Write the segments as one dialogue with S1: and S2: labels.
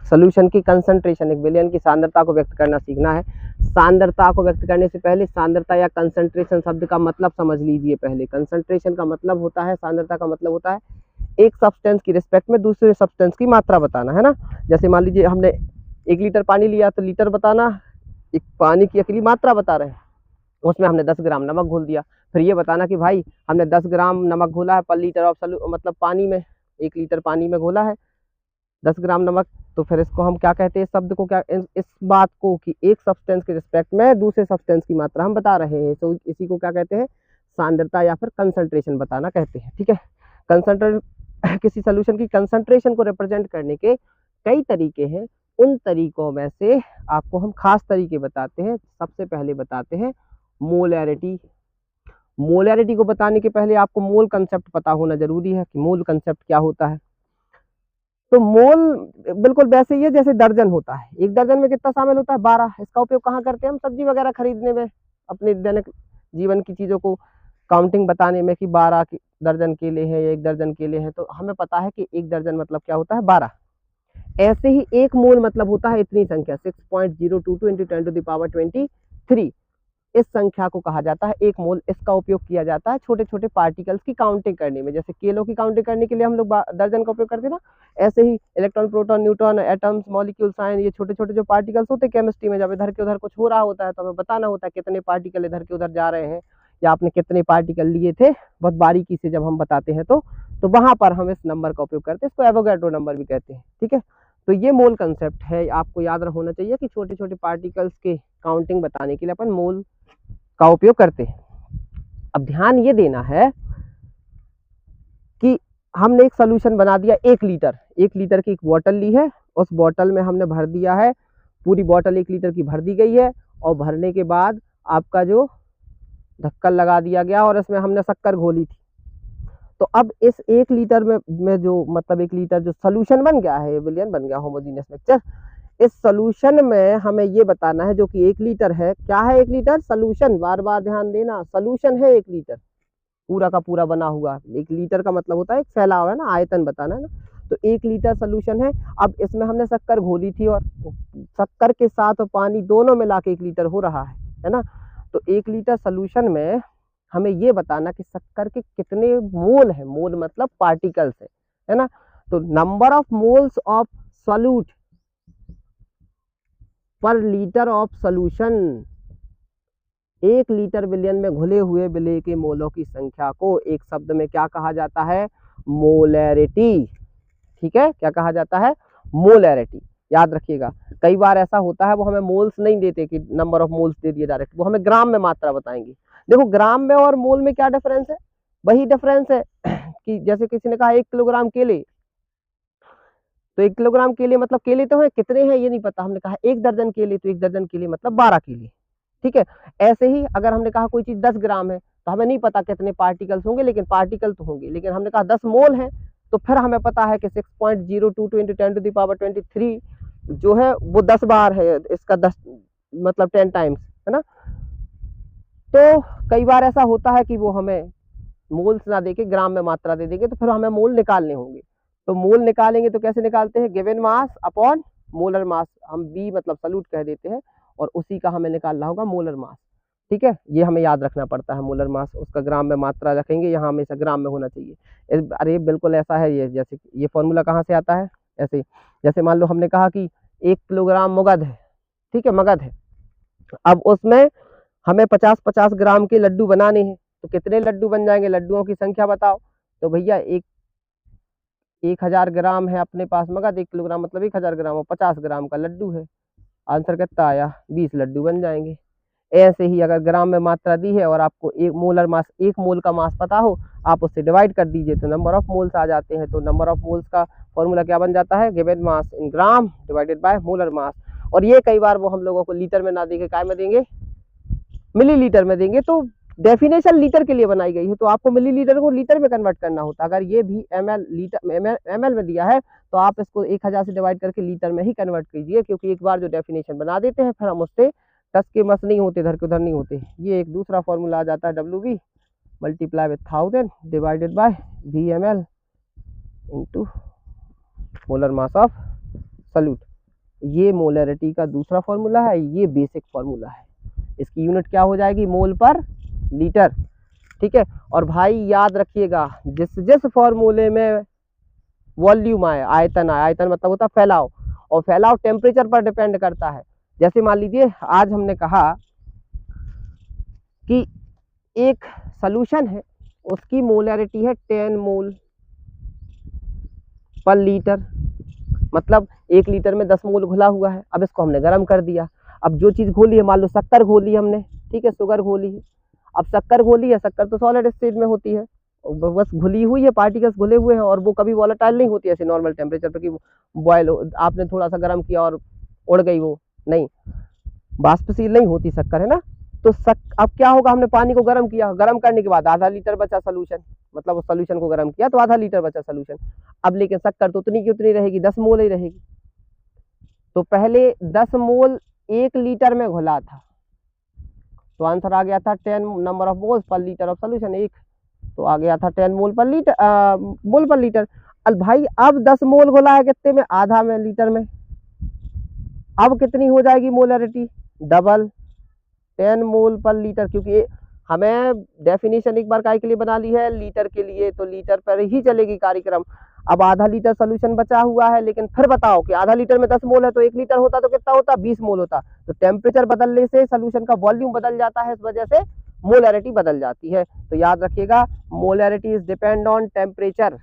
S1: Solution की concentration, एक विलयन की सांद्रता को व्यक्त करना सीखना है। सांद्रता को व्यक्त करने से पहले सांद्रता या कंसंट्रेशन शब्द का मतलब समझ लीजिए पहले। कंसंट्रेशन का मतलब होता है, सांद्रता का मतलब होता है एक सब्सटेंस की रिस्पेक्ट में दूसरे सब्सटेंस की मात्रा बताना, है ना। जैसे मान लीजिए हमने 1 लीटर पानी लिया तो लीटर बताना, एक पानी की अकेली मात्रा बता रहे हैं, उसमें हमने 10 ग्राम नमक घोल दिया, फिर ये बताना कि भाई हमने 10 ग्राम नमक घोला है पर लीटर ऑफ मतलब पानी में, 1 लीटर पानी में घोला है 10 ग्राम नमक। तो फिर इसको हम क्या कहते हैं, इस शब्द को क्या, इस बात को कि एक सब्सटेंस के रिस्पेक्ट में दूसरे सब्सटेंस की मात्रा हम बता रहे हैं, तो इसी को क्या कहते हैं, सांद्रता या फिर कंसंट्रेशन बताना कहते हैं। ठीक है, किसी सोल्यूशन की कंसंट्रेशन को रिप्रेजेंट करने के कई तरीके हैं, उन तरीकों में से आपको हम खास तरीके बताते हैं। सबसे पहले बताते हैं मोलैरिटी। मोलैरिटी को बताने के पहले आपको मोल कंसेप्ट पता होना जरूरी है कि मोल कंसेप्ट क्या होता है। तो मोल बिल्कुल वैसे ही है जैसे दर्जन होता है। एक दर्जन में कितना शामिल होता है, 12। इसका उपयोग कहाँ करते हैं हम, सब्जी वगैरह खरीदने में, अपने दैनिक जीवन की चीजों को काउंटिंग बताने में कि 12 दर्जन केले हैं या 1 दर्जन केले हैं, तो हमें पता है कि 1 दर्जन मतलब क्या होता है, 12। ऐसे ही 1 मोल मतलब होता है इतनी संख्या, 6.022 × 10⁻23। इस संख्या को कहा जाता है 1 मोल। इसका उपयोग किया जाता है छोटे छोटे पार्टिकल्स की काउंटिंग करने में। जैसे केलों की काउंटिंग करने के लिए हम लोग दर्जन का उपयोग करते हैं ना, ऐसे ही electron, proton, neutron, atoms, molecules, ion, ये छोटे छोटे जो पार्टिकल्स होते हैं केमिस्ट्री में, जब इधर के उधर कुछ हो रहा होता है तो हमें बताना होता है कितने पार्टिकल इधर के उधर जा रहे हैं या आपने कितने पार्टिकल लिए थे, बहुत बारीकी से जब हम बताते हैं तो वहां पर हम इस नंबर का उपयोग करते हैं। इसको एवोगैड्रो नंबर भी कहते हैं। ठीक है, तो ये मोल कंसेप्ट है, आपको याद होना चाहिए कि छोटे छोटे पार्टिकल्स के काउंटिंग बताने के लिए अपन मोल का उपयोग करते हैं। अब ध्यान ये देना है कि हमने एक सॉल्यूशन बना दिया 1 लीटर। 1 लीटर की एक बोतल ली है, उस बोतल में हमने भर दिया है, पूरी बोतल 1 लीटर की भर दी गई है, और भरने के बाद आपका जो ढक्कन लगा दिया गया और इसमें हमने शक्कर घोली थी। तो अब इस 1 लीटर में जो मतलब 1 लीटर जो सॉल्यूशन बन गया है, विलयन बन गया, होमोजेनियस मिक्सचर, इस सॉल्यूशन में हमें ये बताना है जो कि 1 लीटर है। क्या है 1 लीटर? सॉल्यूशन। बार बार ध्यान देना, सॉल्यूशन है 1 लीटर पूरा का पूरा बना हुआ। 1 लीटर का मतलब होता है एक फैलाव, है ना, आयतन बताना है ना। तो 1 लीटर सॉल्यूशन है। अब इसमें हमने शक्कर घोली थी और शक्कर के साथ पानी दोनों मिला के 1 लीटर हो रहा है ना। तो 1 लीटर सॉल्यूशन में हमें ये बताना कि शक्कर के कितने मोल है। मोल मतलब पार्टिकल्स है ना। तो number of moles of solute पर लीटर ऑफ सॉल्यूशन। 1 लीटर विलयन में घुले हुए विलय के मोलों की संख्या को एक शब्द में क्या कहा जाता है? मोलैरिटी। ठीक है, क्या कहा जाता है? मोलैरिटी। याद रखिएगा, कई बार ऐसा होता है वो हमें मोल्स नहीं देते कि नंबर ऑफ मोल्स दे दिए डायरेक्ट, वो हमें ग्राम में मात्रा बताएंगे। देखो, ग्राम में और मोल में क्या डिफरेंस है? वही डिफरेंस है कि जैसे किसी ने कहा 1 किलोग्राम केले, तो 1 किलोग्राम केले मतलब केले तो है, कितने हैं ये नहीं पता। हमने कहा 1 दर्जन केले, तो 1 दर्जन केले मतलब 12 केले। ठीक है, ऐसे ही अगर हमने कहा कोई चीज 10 ग्राम है तो हमें नहीं पता कितने पार्टिकल्स होंगे, लेकिन पार्टिकल तो होंगे। लेकिन हमने कहा 10 मोल है तो फिर हमें पता है कि 6.022 × 10⁻23 जो है वो 10 बार है, इसका 10 मतलब 10 टाइम्स, है ना। तो कई बार ऐसा होता है कि वो हमें मोल्स ना देके ग्राम में मात्रा दे देंगे, तो फिर हमें मोल निकालने होंगे। तो मोल निकालेंगे तो कैसे निकालते हैं? Given mass upon molar mass. हम बी मतलब सॉल्यूट कह देते हैं, और उसी का हमें निकालना होगा मोलर मास। ठीक है, ये हमें याद रखना पड़ता है। मोलर मास उसका ग्राम में मात्रा रखेंगे, यहाँ हमेशा ग्राम में होना चाहिए। अरे बिल्कुल ऐसा है ये, जैसे ये फॉर्मूला कहाँ से आता है? ऐसे जैसे मान लो हमने कहा कि 1 किलोग्राम मगध है। ठीक है, मगध है। अब उसमें हमें 50-50 ग्राम के लड्डू बनाने हैं, तो कितने लड्डू बन जाएंगे? लड्डुओं की संख्या बताओ। तो भैया 1000 ग्राम है अपने पास मगध, 1 किलोग्राम मतलब 1000 ग्राम, और 50 ग्राम का लड्डू है। आंसर कितना आया? 20 लड्डू बन जाएंगे। ऐसे ही अगर ग्राम में मात्रा दी है और आपको 1 मोलर मास, 1 मोल का मास पता हो, आप उससे डिवाइड कर दीजिए तो नंबर ऑफ मोल्स आ जाते हैं। तो नंबर ऑफ मोल्स का फॉर्मूला क्या बन जाता है? Given mass in gram divided by molar mass. और ये कई बार वो हम लोगों को लीटर में ना देके काय में देंगे? मिलीलीटर में देंगे। तो डेफिनेशन लीटर के लिए बनाई गई है, तो आपको मिलीलीटर को लीटर में कन्वर्ट करना होता है। अगर ये भी एमएल में दिया है तो आप इसको 1000 से डिवाइड करके लीटर में ही कन्वर्ट कीजिए, क्योंकि एक बार जो डेफिनेशन बना देते हैं फिर हम उससे टस के मस नहीं होते, इधर के उधर नहीं होते। ये एक दूसरा फॉर्मूला आ जाता है, WV multiply with 1000 divided by VML into molar mass of solute. ये मोलैरिटी का दूसरा फॉर्मूला है, ये बेसिक फॉर्मूला है। इसकी यूनिट क्या हो जाएगी, मोल पर लीटर। ठीक है, और भाई याद रखिएगा जिस जिस फॉर्मूले में वॉल्यूम आए, आयतन आए, आयतन मतलब होता है फैलाव, और फैलाव टेम्परेचर पर डिपेंड करता है। जैसे मान लीजिए आज हमने कहा कि एक सॉल्यूशन है, उसकी मोलैरिटी है 10 मोल पर लीटर, मतलब 1 लीटर में 10 मोल घुला हुआ है। अब इसको हमने गर्म कर दिया। अब जो चीज़ घोली है, मान लो शक्कर घोली हमने, ठीक है, शुगर घोली है। अब शक्कर घोली है, शक्कर तो सॉलिड स्टेट में होती है, बस घुली हुई है, पार्टिकल्स घुले हुए हैं, और वो कभी वॉलेटाइल नहीं होती ऐसे नॉर्मल टेम्परेचर पर कि बॉयल हो, आपने थोड़ा सा गर्म किया और उड़ गई, वो नहीं, वाष्पशील नहीं होती शक्कर, है ना। तो अब क्या होगा, हमने पानी को गर्म किया, गर्म करने के बाद आधा लीटर बचा सोल्यूशन, मतलब उस सोल्यूशन को गर्म किया तो आधा लीटर बचा सोल्यूशन। अब लेकिन शक्कर तो उतनी की उतनी रहेगी, 10 मोल ही रहेगी। तो पहले 10 मोल 1 लीटर में घुला था, तो आंसर आ गया था 10 number of moles per litre of solution, 1, तो आ गया था 10 मोल पर लीटर, मोल पर लीटर। अब भाई अब 10 मोल घुला है कितने में, आधा में लीटर में। अब कितनी हो जाएगी मोलैरिटी, डबल, 10 मोल पर लीटर, क्योंकि हमें डेफिनेशन एक बार काय के लिए बना ली है, लीटर के लिए, तो लीटर पर ही चलेगी कार्यक्रम। अब आधा लीटर सोल्यूशन बचा हुआ है, लेकिन फिर बताओ कि आधा लीटर में 10 मोल है, तो 1 लीटर होता तो कितना होता, 20 मोल होता। तो टेम्परेचर बदलने से सोल्यूशन का वॉल्यूम बदल जाता है, इस वजह से मोलैरिटी बदल जाती है। तो याद रखिएगा, molarity is depend on temperature,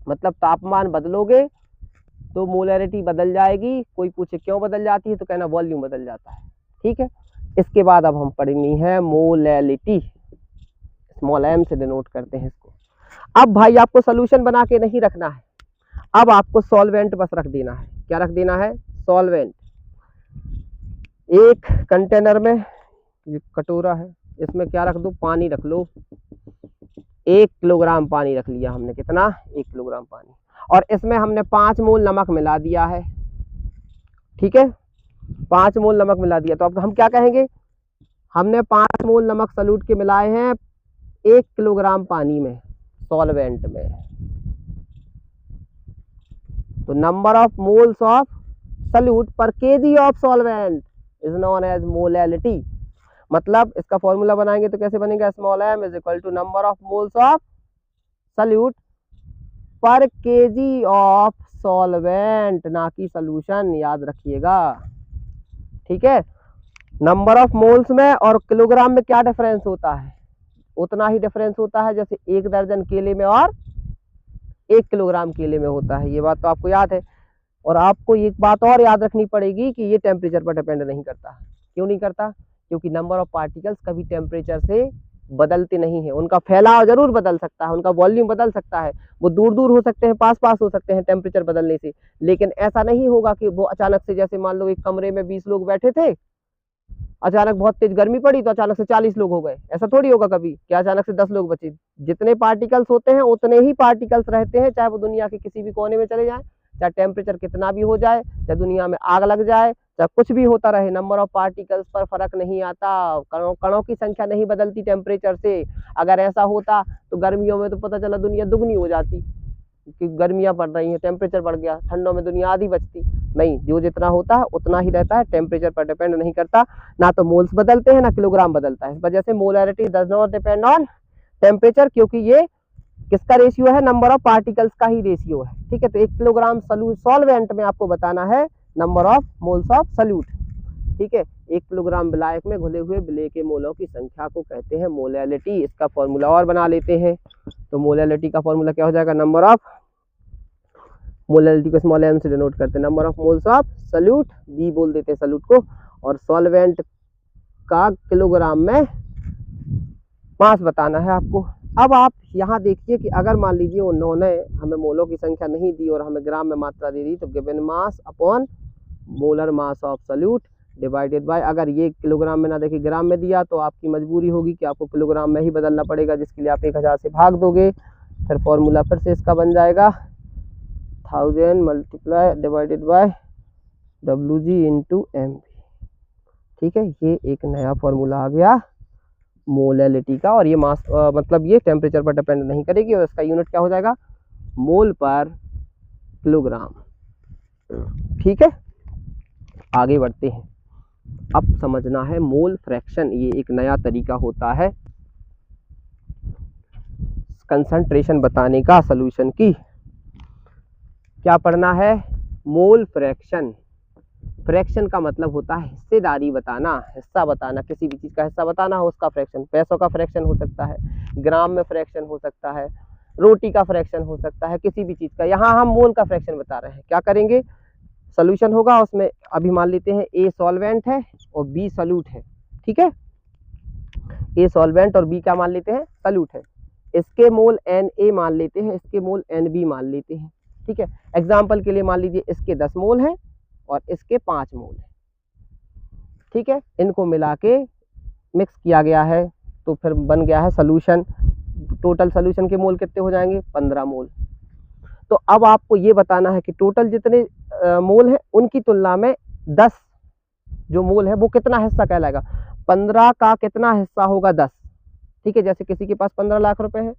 S1: मतलब तापमान बदलोगे तो मोलैरिटी बदल जाएगी। कोई पूछे क्यों बदल जाती है, तो कहना वॉल्यूम बदल जाता है। ठीक है, इसके बाद अब हम पढ़नी है मोलैलिटी, स्मॉल m से डिनोट करते हैं इसको। अब भाई आपको सोल्यूशन बना के नहीं रखना है, अब आपको सॉल्वेंट बस रख देना है। क्या रख देना है, सॉल्वेंट। एक कंटेनर में, ये कटोरा है, इसमें क्या रख दो, पानी रख लो। 1 किलोग्राम पानी रख लिया हमने, कितना, 1 किलोग्राम पानी, और इसमें हमने 5 मोल नमक मिला दिया है। ठीक है, 5 मोल नमक मिला दिया, तो अब हम क्या कहेंगे, हमने 5 मोल नमक सॉल्यूट के मिलाए हैं 1 किलोग्राम पानी में, सॉल्वेंट में। तो number of moles of solute per kg of solvent is known as molality. मतलब इसका फॉर्मूला बनाएंगे तो कैसे बनेगा, small m is equal to number of moles of solute per kg of solvent, ना कि सोल्यूशन, याद रखिएगा। ठीक है, नंबर ऑफ मोल्स में और किलोग्राम में क्या डिफरेंस होता है, उतना ही डिफरेंस होता है जैसे 1 दर्जन केले में और 1 किलोग्राम केले में होता है। ये बात तो आपको याद है। और आपको एक बात और याद रखनी पड़ेगी कि ये टेम्परेचर पर डिपेंड नहीं करता। क्यों नहीं करता, क्योंकि नंबर ऑफ पार्टिकल्स कभी टेम्परेचर से बदलते नहीं है। उनका फैलाव जरूर बदल सकता है, उनका वॉल्यूम बदल सकता है, वो दूर दूर हो सकते हैं, पास पास हो सकते हैं टेम्परेचर बदलने से, लेकिन ऐसा नहीं होगा कि वो अचानक से, जैसे मान लो एक कमरे में 20 लोग बैठे थे, अचानक बहुत तेज गर्मी पड़ी तो अचानक से 40 लोग हो गए, ऐसा थोड़ी होगा कभी कि अचानक से 10 लोग बचे। जितने पार्टिकल्स होते हैं उतने ही पार्टिकल्स रहते हैं, चाहे वो दुनिया के किसी भी कोने में चले जाएं, चाहे टेम्परेचर कितना भी हो जाए, चाहे दुनिया में आग लग जाए, चाहे कुछ भी होता रहे, नंबर ऑफ पार्टिकल्स पर फर्क नहीं आता। कणों की संख्या नहीं बदलती टेम्परेचर से। अगर ऐसा होता तो गर्मियों में तो पता चला दुनिया दुगनी हो जाती, कि गर्मियां बढ़ रही हैं, टेम्परेचर बढ़ गया, ठंडों में दुनिया आधी बचती। नहीं, जो जितना होता है उतना ही रहता है, टेम्परेचर पर डिपेंड नहीं करता। ना तो मोल्स बदलते हैं ना किलोग्राम बदलता है। इस वजह से molarity does not depend on temperature, क्योंकि ये किसका रेशियो है, नंबर ऑफ पार्टिकल्स का ही रेशियो है। ठीक है, तो 1 किलोग्राम सॉल्वेंट में आपको बताना है number of moles of solute. ठीक है, 1 किलोग्राम विलायक में घुले हुए विलेय के मोलों की संख्या को कहते हैं मोलैलिटी। इसका फॉर्मूला और बना लेते हैं। तो मोलैलिटी का फॉर्मूला क्या हो जाएगा, नंबर ऑफ, मोलैलिटी को स्मॉल m से डिनोट करते हैं, number of moles of solute, B बोल देते हैं सॉल्यूट को, और सॉल्वेंट का किलोग्राम में मास बताना है आपको। अब आप यहाँ देखिए कि अगर मान लीजिए उन्होंने हमें मोलों की संख्या नहीं दी और हमें ग्राम में मात्रा दे दी, तो given mass upon molar mass of solute divided by, अगर ये किलोग्राम में ना देखिए ग्राम में दिया तो आपकी मजबूरी होगी कि आपको किलोग्राम में ही बदलना पड़ेगा, जिसके लिए आप 1000 से भाग दोगे। फिर फॉर्मूला फिर से इसका बन जाएगा 1000 multiply divided by WG into MV। ठीक है, ये एक नया फॉर्मूला आ गया मोलैलिटी का, और ये मास मतलब ये टेम्परेचर पर डिपेंड नहीं करेगी, और इसका यूनिट क्या हो जाएगा, मोल पर किलोग्राम। ठीक है, आगे बढ़ते हैं। अब समझना है मोल फ्रैक्शन, ये एक नया तरीका होता है कंसंट्रेशन बताने का सॉल्यूशन की। क्या पढ़ना है? Mole fraction. फ्रैक्शन का मतलब होता है हिस्सेदारी बताना, हिस्सा बताना, किसी भी चीज का हिस्सा बताना हो उसका फ्रैक्शन। पैसों का फ्रैक्शन हो सकता है, ग्राम में फ्रैक्शन हो सकता है, रोटी का फ्रैक्शन हो सकता है, किसी भी चीज का। यहाँ हम मोल का फ्रैक्शन बता रहे हैं। क्या करेंगे? सोल्यूशन होगा उसमें, अभी मान लेते हैं ए सॉल्वेंट है और बी सॉल्यूट है, ठीक है। ए सॉल्वेंट और बी क्या मान लेते हैं? सॉल्यूट है। इसके मोल एन ए मान लेते हैं, इसके मोल एन बी मान लेते हैं, ठीक है। एग्जाम्पल के लिए मान लीजिए इसके 10 मोल हैं और इसके 5 मोल हैं, ठीक है। इनको मिला के मिक्स किया गया है तो फिर बन गया है सोल्यूशन। टोटल सोल्यूशन के मोल कितने हो जाएंगे? 15 मोल। तो अब आपको ये बताना है कि टोटल जितने मोल हैं उनकी तुलना में 10 जो मोल है वो कितना हिस्सा कहलाएगा। 15 का कितना हिस्सा होगा? 10, ठीक है। जैसे किसी के पास 15 लाख रुपए है,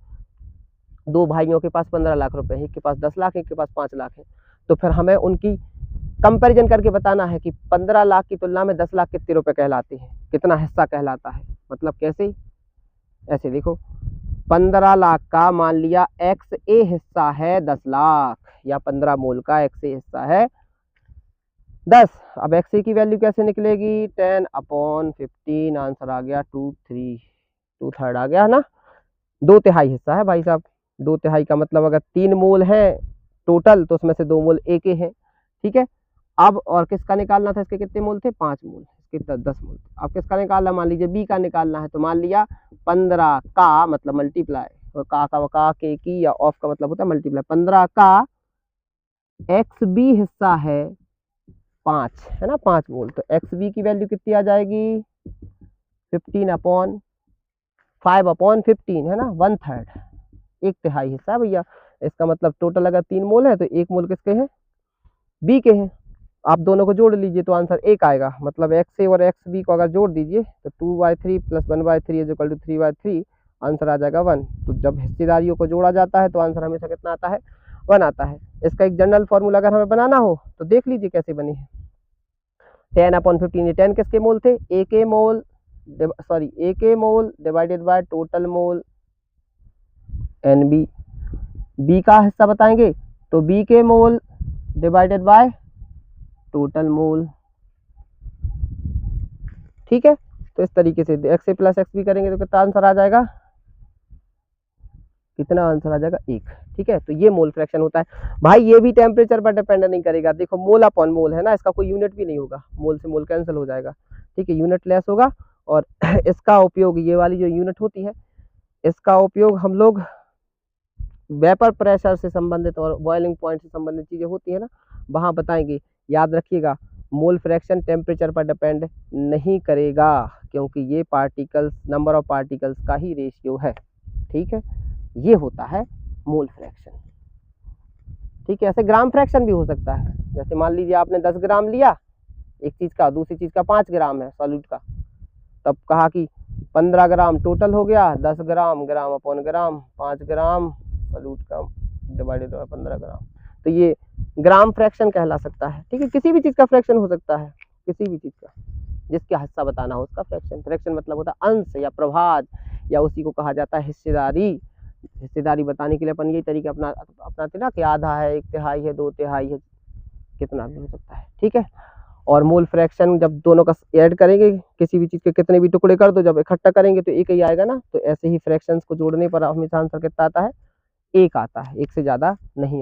S1: दो भाइयों के पास 15 लाख रुपए है, एक के पास 10 लाख, एक के पास 5 लाख है। तो फिर हमें उनकी कंपैरिजन करके बताना है कि 15 लाख की तुलना में 10 लाख कितने रुपए कहलाते हैं, कितना हिस्सा कहलाता है। मतलब कैसे? ऐसे देखो, 15 लाख का मान लिया एक्स ए हिस्सा है 10 लाख, या 15 मोल का एक्स ए हिस्सा है 10। अब एक्स ए की वैल्यू कैसे निकलेगी? 10/15। आंसर आ गया 2/3 आ गया ना। 2/3 हिस्सा है भाई साहब। 2/3 का मतलब अगर 3 मोल है टोटल तो उसमें से 2 मोल ए के हैं, ठीक है। अब और किसका निकालना था? इसके कितने मोल थे? 5 मोल। इसके 10 मोल थे। अब किसका निकालना? मान लीजिए बी का निकालना है, तो मान लिया 15 का मतलब मल्टीप्लाई, और का के की या ऑफ का मतलब होता है मल्टीप्लाई। 15 का एक्स बी हिस्सा है 5, है ना, 5 मोल। तो एक्स बी की वैल्यू कितनी आ जाएगी? 15/5/15 है ना, 1/3, 1/3 हिस्सा है भैया। इसका मतलब टोटल अगर 3 मोल है तो 1 मोल किसके हैं? बी के हैं। आप दोनों को जोड़ लीजिए तो आंसर 1 आएगा। मतलब एक्स ए और एक्स बी को अगर जोड़ दीजिए तो 2/3 + 1/3 = 3/3, आंसर आ जाएगा 1। तो जब हिस्सेदारियों को जोड़ा जाता है तो आंसर हमेशा कितना आता है? 1 आता है। इसका एक जनरल फॉर्मूला अगर हमें बनाना हो तो देख लीजिए कैसे बनी है। 10/15, ये 10 किसके मोल थे? ए के मोल, ए के mole divided by total mole and B. B का हिस्सा बताएंगे तो बी के mole divided by total mole, ठीक है। तो इस तरीके से x A plus x B करेंगे तो कितना आंसर आ जाएगा? कितना आंसर आ जाएगा? 1, ठीक है। तो ये मोल फ्रैक्शन होता है भाई। ये भी टेम्परेचर पर डिपेंड नहीं करेगा। देखो मोल अपॉन मोल है ना, इसका कोई यूनिट भी नहीं होगा, मोल से मोल कैंसिल हो जाएगा, ठीक है, यूनिट लेस होगा। और इसका उपयोग, ये वाली जो यूनिट होती है इसका उपयोग हम लोग वेपर प्रेशर से संबंधित और बॉइलिंग पॉइंट से संबंधित चीजें होती है ना, वहां बताएंगे। याद रखिएगा, मोल फ्रैक्शन टेम्परेचर पर डिपेंड नहीं करेगा, क्योंकि ये पार्टिकल्स, नंबर ऑफ पार्टिकल्स का ही रेशियो है, ठीक है। ये होता है मोल फ्रैक्शन, ठीक है। ऐसे ग्राम फ्रैक्शन भी हो सकता है। जैसे मान लीजिए आपने 10 ग्राम लिया एक चीज का, दूसरी चीज का 5 ग्राम है सॉल्यूट का, तब कहा कि 15 ग्राम टोटल हो गया, 10 ग्राम, ग्राम अपॉन ग्राम, 5 ग्राम सॉल्यूट का डिवाइडेड बाय 15 ग्राम। तो ये ग्राम फ्रैक्शन कहला सकता है, ठीक है। किसी भी चीज का फ्रैक्शन हो सकता है, किसी भी चीज का जिसका हिस्सा बताना हो उसका फ्रैक्शन। फ्रैक्शन मतलब होता है अंश या प्रभाज, या उसी को कहा जाता है हिस्सेदारी। हिस्सेदारी बताने के लिए अपन यही तरीका अपनाते ना कि आधा है, 1/3 है, 2/3 है, कितना भी हो सकता है, ठीक है। और मोल फ्रैक्शन जब दोनों का ऐड करेंगे, किसी भी चीज के कितने भी टुकड़े कर दो, जब इकट्ठा करेंगे तो एक ही आएगा ना। तो ऐसे ही फ्रैक्शंस को जोड़ने पर हमेशा आंसर कितना आता है? 1 आता है, 1 से ज्यादा नहीं।